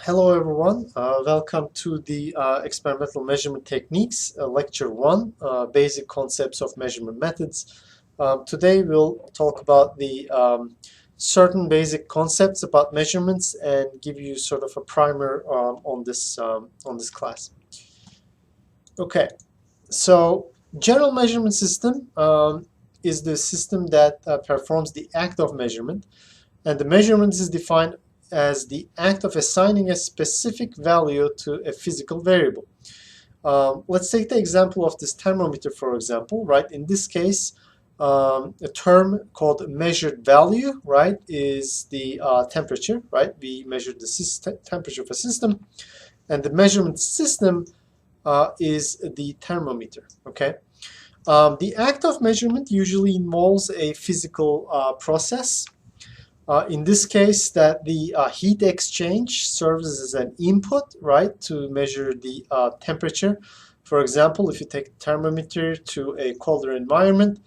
Hello everyone, welcome to the Experimental Measurement Techniques, Lecture 1, Basic Concepts of Measurement Methods. Today we'll talk about the certain basic concepts about measurements and give you sort of a primer on this class. Okay, so general measurement system is the system that performs the act of measurement, and the measurement is defined as the act of assigning a specific value to a physical variable. Let's take the example of this thermometer, for example, right? In this case, a term called measured value, right, is the temperature, right? We measure the temperature of a system, and the measurement system is the thermometer, okay? The act of measurement usually involves a physical process. In this case, that the heat exchange serves as an input, right, to measure the temperature. For example, if you take a thermometer to a colder environment,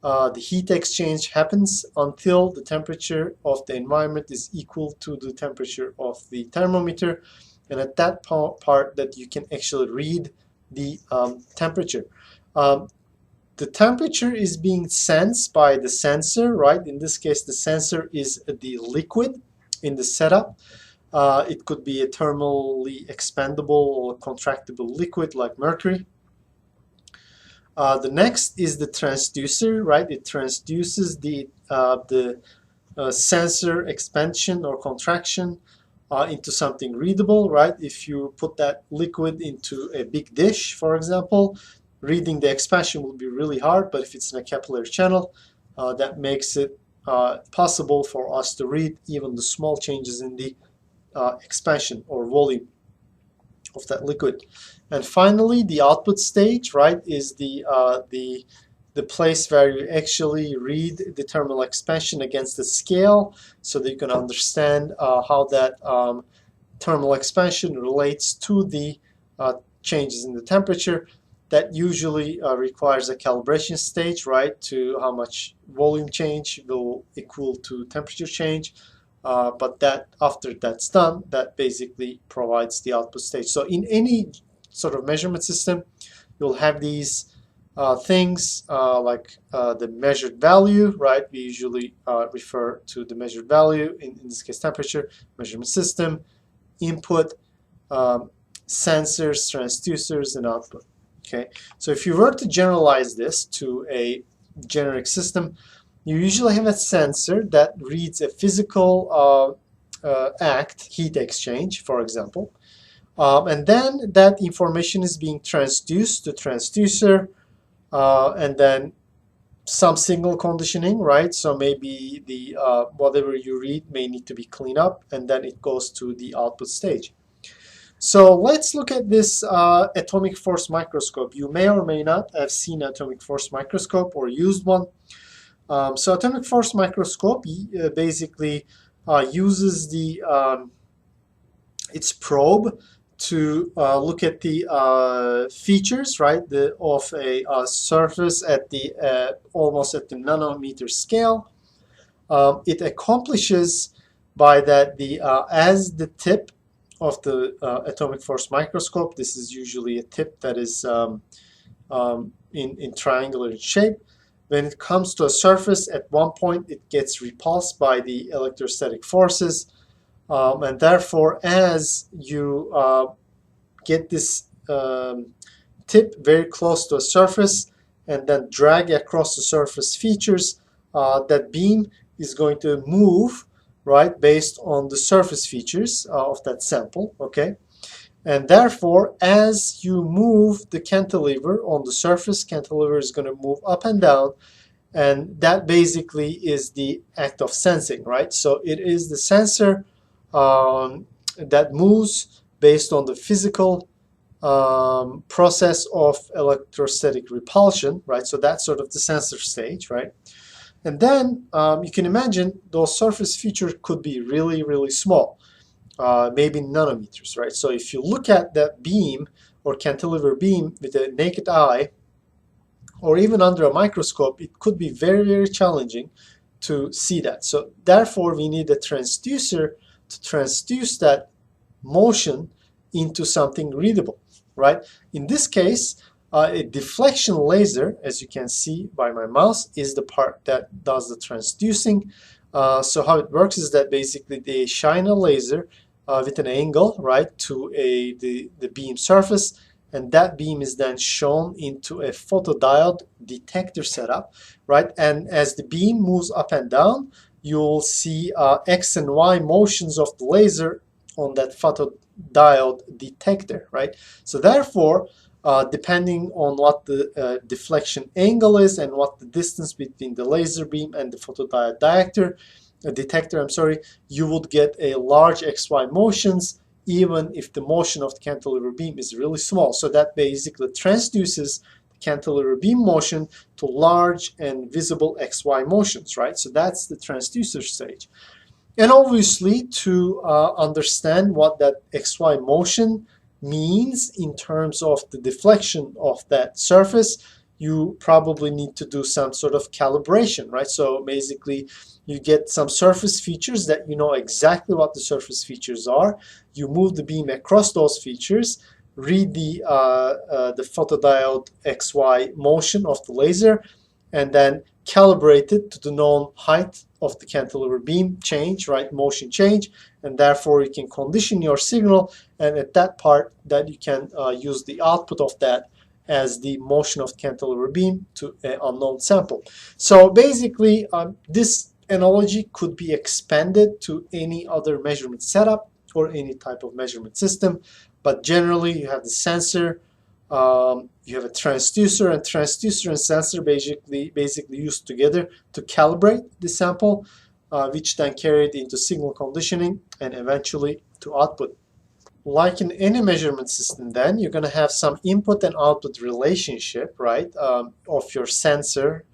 the heat exchange happens until the temperature of the environment is equal to the temperature of the thermometer, and at that part that you can actually read the temperature. The temperature is being sensed by the sensor, right? In this case, the sensor is the liquid in the setup. It could be a thermally expandable or contractible liquid like mercury. The next is the transducer, right? It transduces the sensor expansion or contraction into something readable, right? If you put that liquid into a big dish, for example, reading the expansion will be really hard, but if it's in a capillary channel, that makes it possible for us to read even the small changes in the expansion or volume of that liquid. And finally, the output stage, right, is the place where you actually read the thermal expansion against the scale, so that you can understand how that thermal expansion relates to the changes in the temperature. That usually requires a calibration stage, right, to how much volume change will equal to temperature change. But that after that's done, that basically provides the output stage. So in any sort of measurement system, you'll have these things like the measured value, right? We usually refer to the measured value, in this case temperature, measurement system, input, sensors, transducers, and output. Okay, so if you were to generalize this to a generic system, you usually have a sensor that reads a physical act, heat exchange, for example, and then that information is being transduced to transducer, and then some signal conditioning, right? So maybe the whatever you read may need to be cleaned up, and then it goes to the output stage. So let's look at this atomic force microscope. You may or may not have seen an atomic force microscope or used one. So atomic force microscope basically uses the its probe to look at the features, right, of a surface at the almost at the nanometer scale. It accomplishes by that as the tip of the atomic force microscope. This is usually a tip that is in triangular shape. When it comes to a surface, at one point it gets repulsed by the electrostatic forces, and therefore as you get this tip very close to a surface and then drag across the surface features, that beam is going to move, right, based on the surface features of that sample, okay? And therefore, as you move the cantilever on the surface, cantilever is going to move up and down, and that basically is the act of sensing, right? So it is the sensor that moves based on the physical process of electrostatic repulsion, right? So that's sort of the sensor stage, right? And then you can imagine those surface features could be really, really small, maybe nanometers, right? So if you look at that beam or cantilever beam with a naked eye, or even under a microscope, it could be very, very challenging to see that. So therefore, we need a transducer to transduce that motion into something readable, right? In this case, a deflection laser, as you can see by my mouse, is the part that does the transducing. So how it works is that basically they shine a laser with an angle, right, to the beam surface, and that beam is then shown into a photodiode detector setup, right? And as the beam moves up and down, you'll see X and Y motions of the laser on that photodiode detector, right? So therefore, depending on what the deflection angle is and what the distance between the laser beam and the photodiode detector, you would get a large XY motions even if the motion of the cantilever beam is really small. So that basically transduces the cantilever beam motion to large and visible XY motions, right? So that's the transducer stage. And obviously, to understand what that XY motion means in terms of the deflection of that surface, you probably need to do some sort of calibration, right? So basically, you get some surface features that you know exactly what the surface features are. You move the beam across those features, read the photodiode XY motion of the laser, and then calibrate it to the known height of the cantilever beam change, right, motion change, and therefore you can condition your signal, and at that part that you can use the output of that as the motion of the cantilever beam to an unknown sample. So basically, this analogy could be expanded to any other measurement setup or any type of measurement system, but generally you have the sensor, you have a transducer, and transducer and sensor basically used together to calibrate the sample, which then carried into signal conditioning and eventually to output. Like in any measurement system, then you're going to have some input and output relationship, right, of your sensor,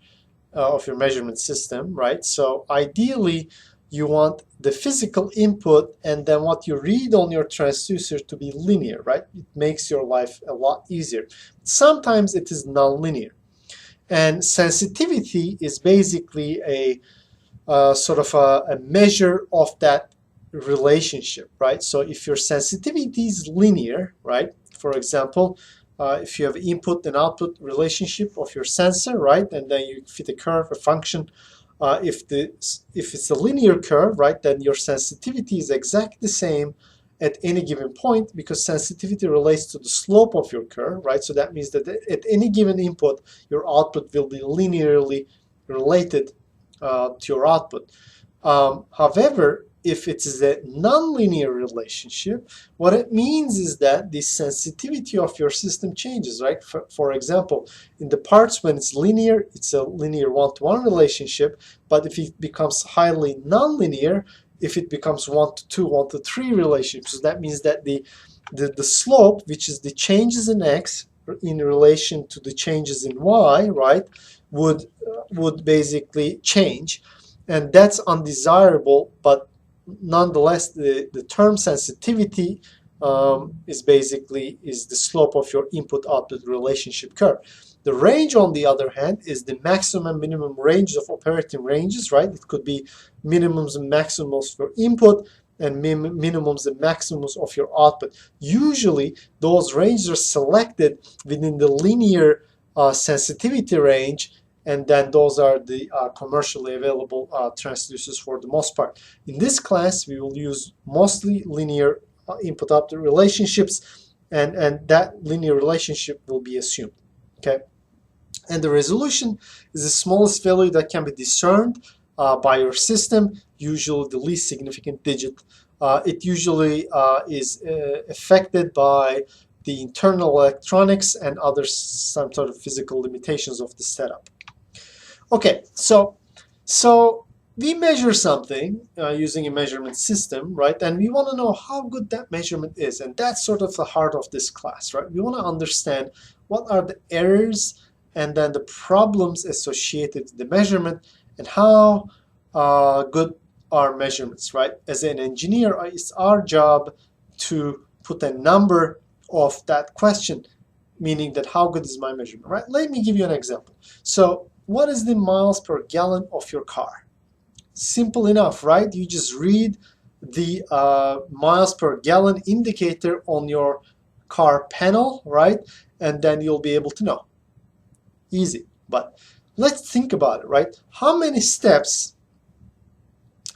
of your measurement system, right? So ideally, you want the physical input and then what you read on your transducer to be linear, right? It makes your life a lot easier. Sometimes it is nonlinear. And sensitivity is basically a sort of a measure of that relationship, right? So if your sensitivity is linear, right? For example, if you have input and output relationship of your sensor, right, and then you fit a curve, a function. If it's a linear curve, right, then your sensitivity is exactly the same at any given point because sensitivity relates to the slope of your curve, right? So that means that at any given input, your output will be linearly related to your output. However, if it is a nonlinear relationship, what it means is that the sensitivity of your system changes, right? For example, in the parts when it's linear, it's a linear one-to-one relationship, but if it becomes highly nonlinear, if it becomes 1-to-2, 1-to-3 relationship, so that means that the slope, which is the changes in x in relation to the changes in y, right, would basically change, and that's undesirable, but nonetheless, the term sensitivity is the slope of your input-output relationship curve. The range, on the other hand, is the maximum minimum range of operating ranges, right? It could be minimums and maximums for input and minimums and maximums of your output. Usually, those ranges are selected within the linear sensitivity range, and then those are the commercially available transducers for the most part. In this class, we will use mostly linear input-output relationships, and that linear relationship will be assumed. Okay, and the resolution is the smallest value that can be discerned by your system, usually the least significant digit. It usually is affected by the internal electronics and other some sort of physical limitations of the setup. Okay, so we measure something using a measurement system, right? And we want to know how good that measurement is, and that's sort of the heart of this class, right? We want to understand what are the errors and then the problems associated with the measurement and how good are measurements, right? As an engineer, it's our job to put a number of that question, meaning that how good is my measurement, right? Let me give you an example. So what is the miles per gallon of your car? Simple enough, right? You just read the miles per gallon indicator on your car panel, right? And then you'll be able to know. Easy. But let's think about it, right? How many steps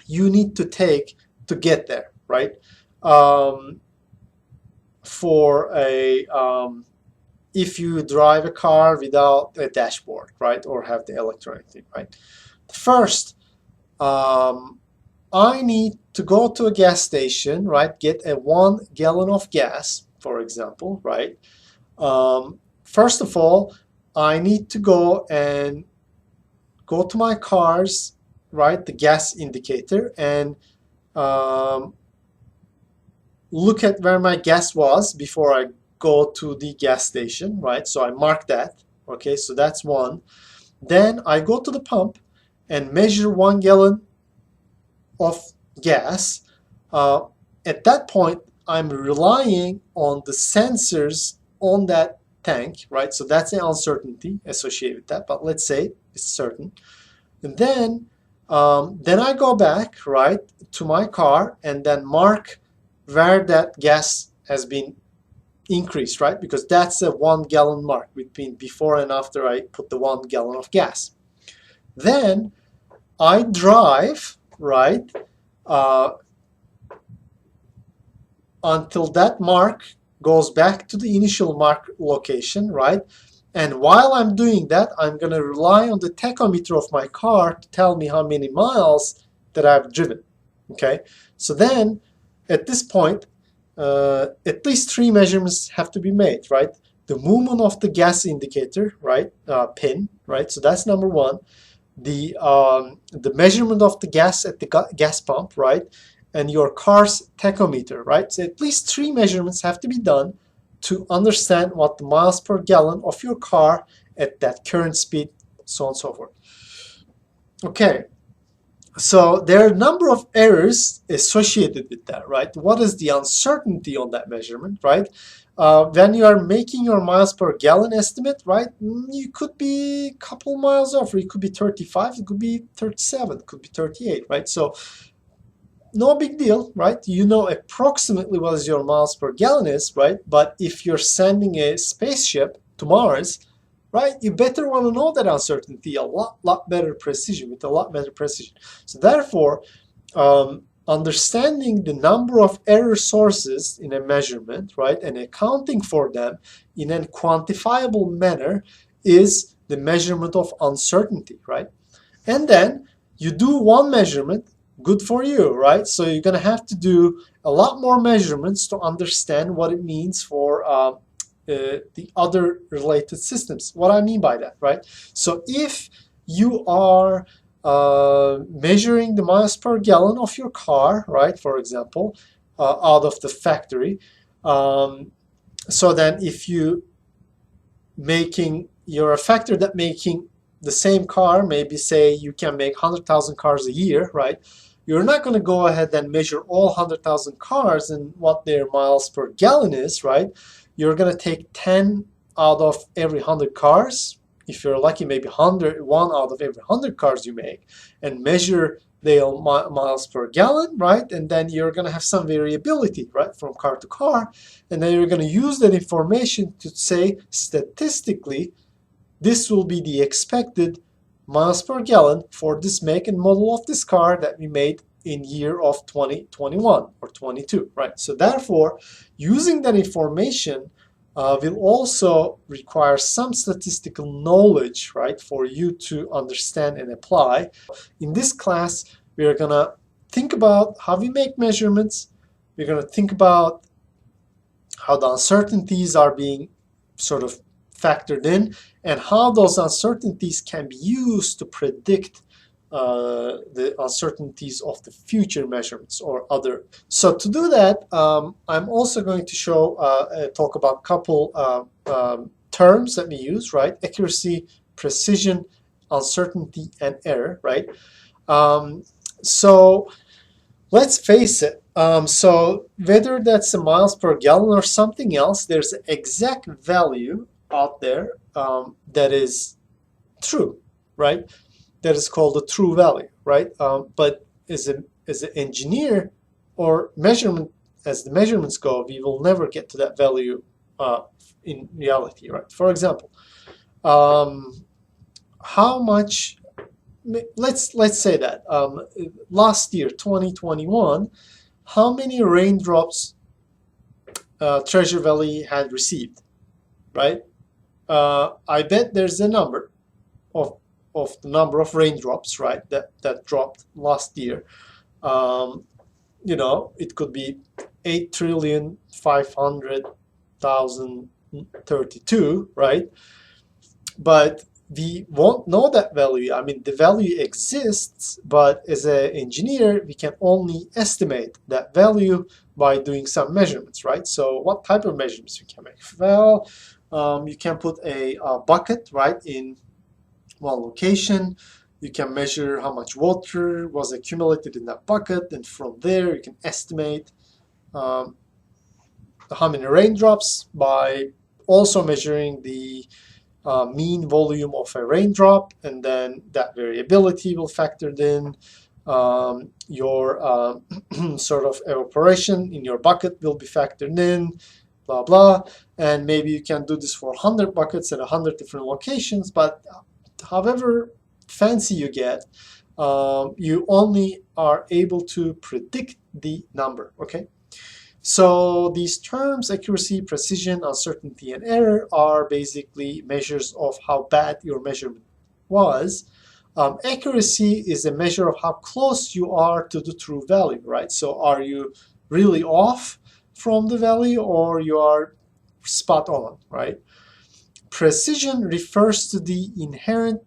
you need to take to get there, right? For a if you drive a car without a dashboard, right, or have the electronic thing, right? First, I need to go to a gas station, right? Get a 1 gallon of gas, for example, right? First of all, I need to go to my car's, right, the gas indicator, and look at where my gas was before I go to the gas station, right? So I mark that, okay, so that's one. Then I go to the pump and measure 1 gallon of gas. At that point, I'm relying on the sensors on that tank, right? So that's the uncertainty associated with that, but let's say it's certain. And then I go back, right, to my car and then mark where that gas has been increased, right? Because that's a 1 gallon mark between before and after I put the 1 gallon of gas. Then I drive, right, until that mark goes back to the initial mark location, right? And while I'm doing that, I'm going to rely on the tachometer of my car to tell me how many miles that I've driven, okay? So then, at this point, at least 3 measurements have to be made, right? The movement of the gas indicator, right, pin, right? So that's number 1. The measurement of the gas at the gas pump, right? And your car's tachometer, right? So at least 3 measurements have to be done to understand what the miles per gallon of your car at that current speed, so on and so forth. Okay. So there are a number of errors associated with that, right? What is the uncertainty on that measurement, right? When you are making your miles per gallon estimate, right, you could be a couple miles off, or it could be 35, it could be 37, it could be 38, right? So no big deal, right? You know approximately what is your miles per gallon is, right? But if you're sending a spaceship to Mars, right, you better want to know that uncertainty a lot better precision, with a lot better precision. So therefore, understanding the number of error sources in a measurement, right, and accounting for them in a quantifiable manner is the measurement of uncertainty, right? And then you do one measurement, good for you, right? So you're going to have to do a lot more measurements to understand what it means for the other related systems. What I mean by that, right? So if you are measuring the miles per gallon of your car, right, for example, out of the factory, so then if you're a factory that making the same car, maybe say you can make 100,000 cars a year, right? You're not going to go ahead and measure all 100,000 cars and what their miles per gallon is, right? You're going to take 10 out of every 100 cars. If you're lucky, maybe 1 out of every 100 cars you make, and measure their miles per gallon, right? And then you're going to have some variability, right, from car to car. And then you're going to use that information to say statistically, this will be the expected miles per gallon for this make and model of this car that we made in year of 2021 or 22, right? So therefore, using that information will also require some statistical knowledge, right, for you to understand and apply. In this class, we are going to think about how we make measurements. We're going to think about how the uncertainties are being sort of factored in, and how those uncertainties can be used to predict the uncertainties of the future measurements or other. So to do that, I'm also going to talk about a couple terms that we use, right? Accuracy, precision, uncertainty, and error, right? So let's face it. So whether that's a miles per gallon or something else, there's an exact value out there that is true, right? That is called a true value, right? But as an engineer, or measurement, as the measurements go, we will never get to that value in reality, right? For example, how much, let's say that last year, 2021, how many raindrops Treasure Valley had received, right? I bet there's a number of the number of raindrops, right, that dropped last year. You know, it could be 8,500,032, right? But we won't know that value. I mean, the value exists, but as an engineer, we can only estimate that value by doing some measurements, right? So what type of measurements we can make? Well, you can put a bucket, right, in one location. You can measure how much water was accumulated in that bucket, and from there you can estimate how many raindrops by also measuring the mean volume of a raindrop, and then that variability will factor in. Your sort of evaporation in your bucket will be factored in, blah blah, and maybe you can do this for 100 buckets at 100 different locations. But however fancy you get, you only are able to predict the number, okay? So these terms, accuracy, precision, uncertainty, and error, are basically measures of how bad your measurement was. Accuracy is a measure of how close you are to the true value, right? So are you really off from the value, or you are spot on, right? Precision refers to the inherent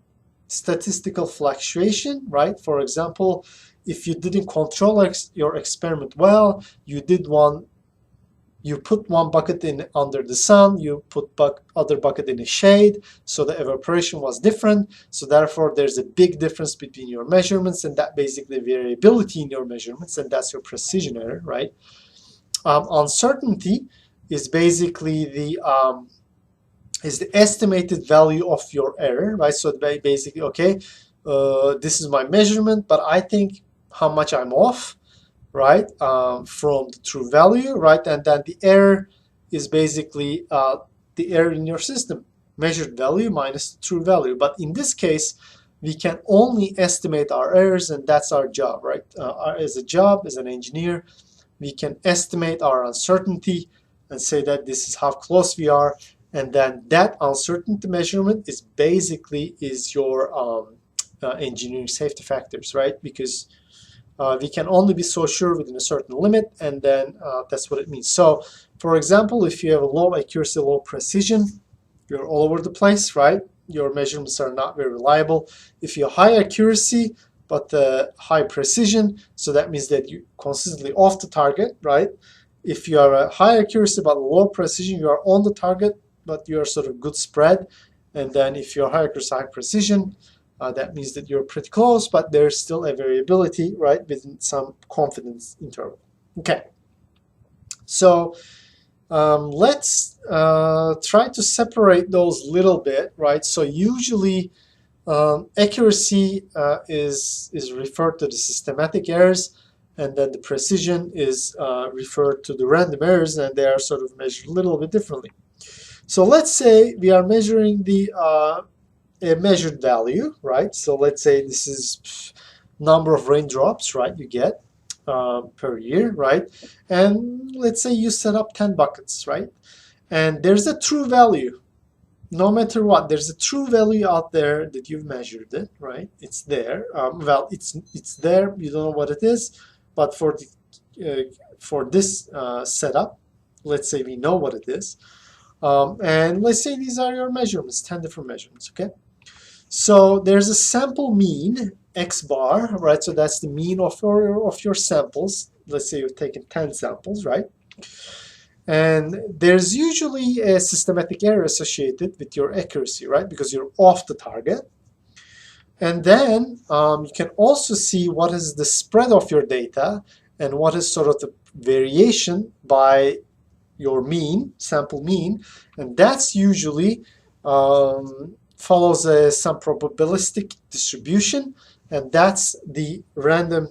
statistical fluctuation, right? For example, if you didn't control your experiment well, you put one bucket in under the sun, you put other bucket in a shade, so the evaporation was different. So therefore, there's a big difference between your measurements, and that basically variability in your measurements, and that's your precision error, right? Uncertainty is basically the estimated value of your error, right? So basically, okay, this is my measurement, but I think how much I'm off, right, from the true value, right? And then the error is basically the error in your system, measured value minus the true value. But in this case, we can only estimate our errors, and that's our job, right? As an engineer, we can estimate our uncertainty and say that this is how close we are, and then that uncertainty measurement is basically your engineering safety factors, right? Because we can only be so sure within a certain limit, and then that's what it means. So, for example, if you have a low accuracy, low precision, you're all over the place, right? Your measurements are not very reliable. If you have high accuracy but high precision, so that means that you're consistently off the target, right? If you have a high accuracy but low precision, you are on the target, but you are sort of good spread. And then if you're high accuracy, high precision, that means that you're pretty close, but there's still a variability, right, within some confidence interval. Okay, so let's try to separate those a little bit, right? So usually accuracy is referred to the systematic errors, and then the precision is referred to the random errors, and they are sort of measured a little bit differently. So let's say we are measuring the a measured value, right? So let's say this is number of raindrops, right, you get per year, right? And let's say you set up 10 buckets, right? And there's a true value. No matter what, there's a true value out there that you've measured it, right? It's there. Well, it's there. You don't know what it is, but for this setup, let's say we know what it is. And let's say these are your measurements, 10 different measurements, okay? So there's a sample mean, X bar, right? So that's the mean of your samples. Let's say you've taken 10 samples, right? And there's usually a systematic error associated with your accuracy, right? Because you're off the target. And then you can also see what is the spread of your data and what is sort of the variation by your mean, sample mean. And that's usually follows some probabilistic distribution, and that's the random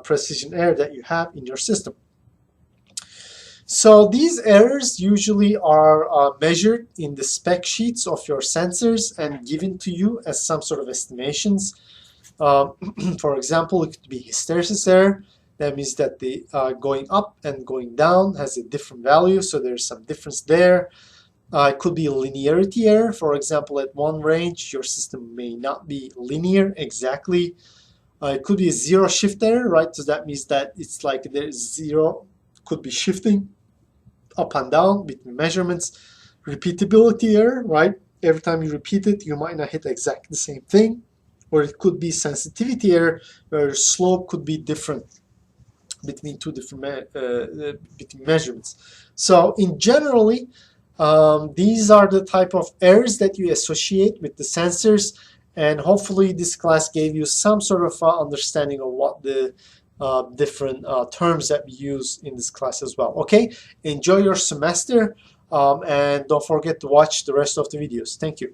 precision error that you have in your system. So these errors usually are measured in the spec sheets of your sensors and given to you as some sort of estimations. For example, it could be hysteresis error. That means that the going up and going down has a different value, so there's some difference there. It could be a linearity error. For example, at one range, your system may not be linear exactly. It could be a zero shift error, right? So that means that it's like there's zero, could be shifting up and down between measurements. Repeatability error, right? Every time you repeat it, you might not hit exactly the same thing. Or it could be sensitivity error, where slope could be different between two different between measurements. So in generally, these are the type of errors that you associate with the sensors, and hopefully this class gave you some sort of understanding of what the different terms that we use in this class as well. Okay, enjoy your semester, and don't forget to watch the rest of the videos. Thank you.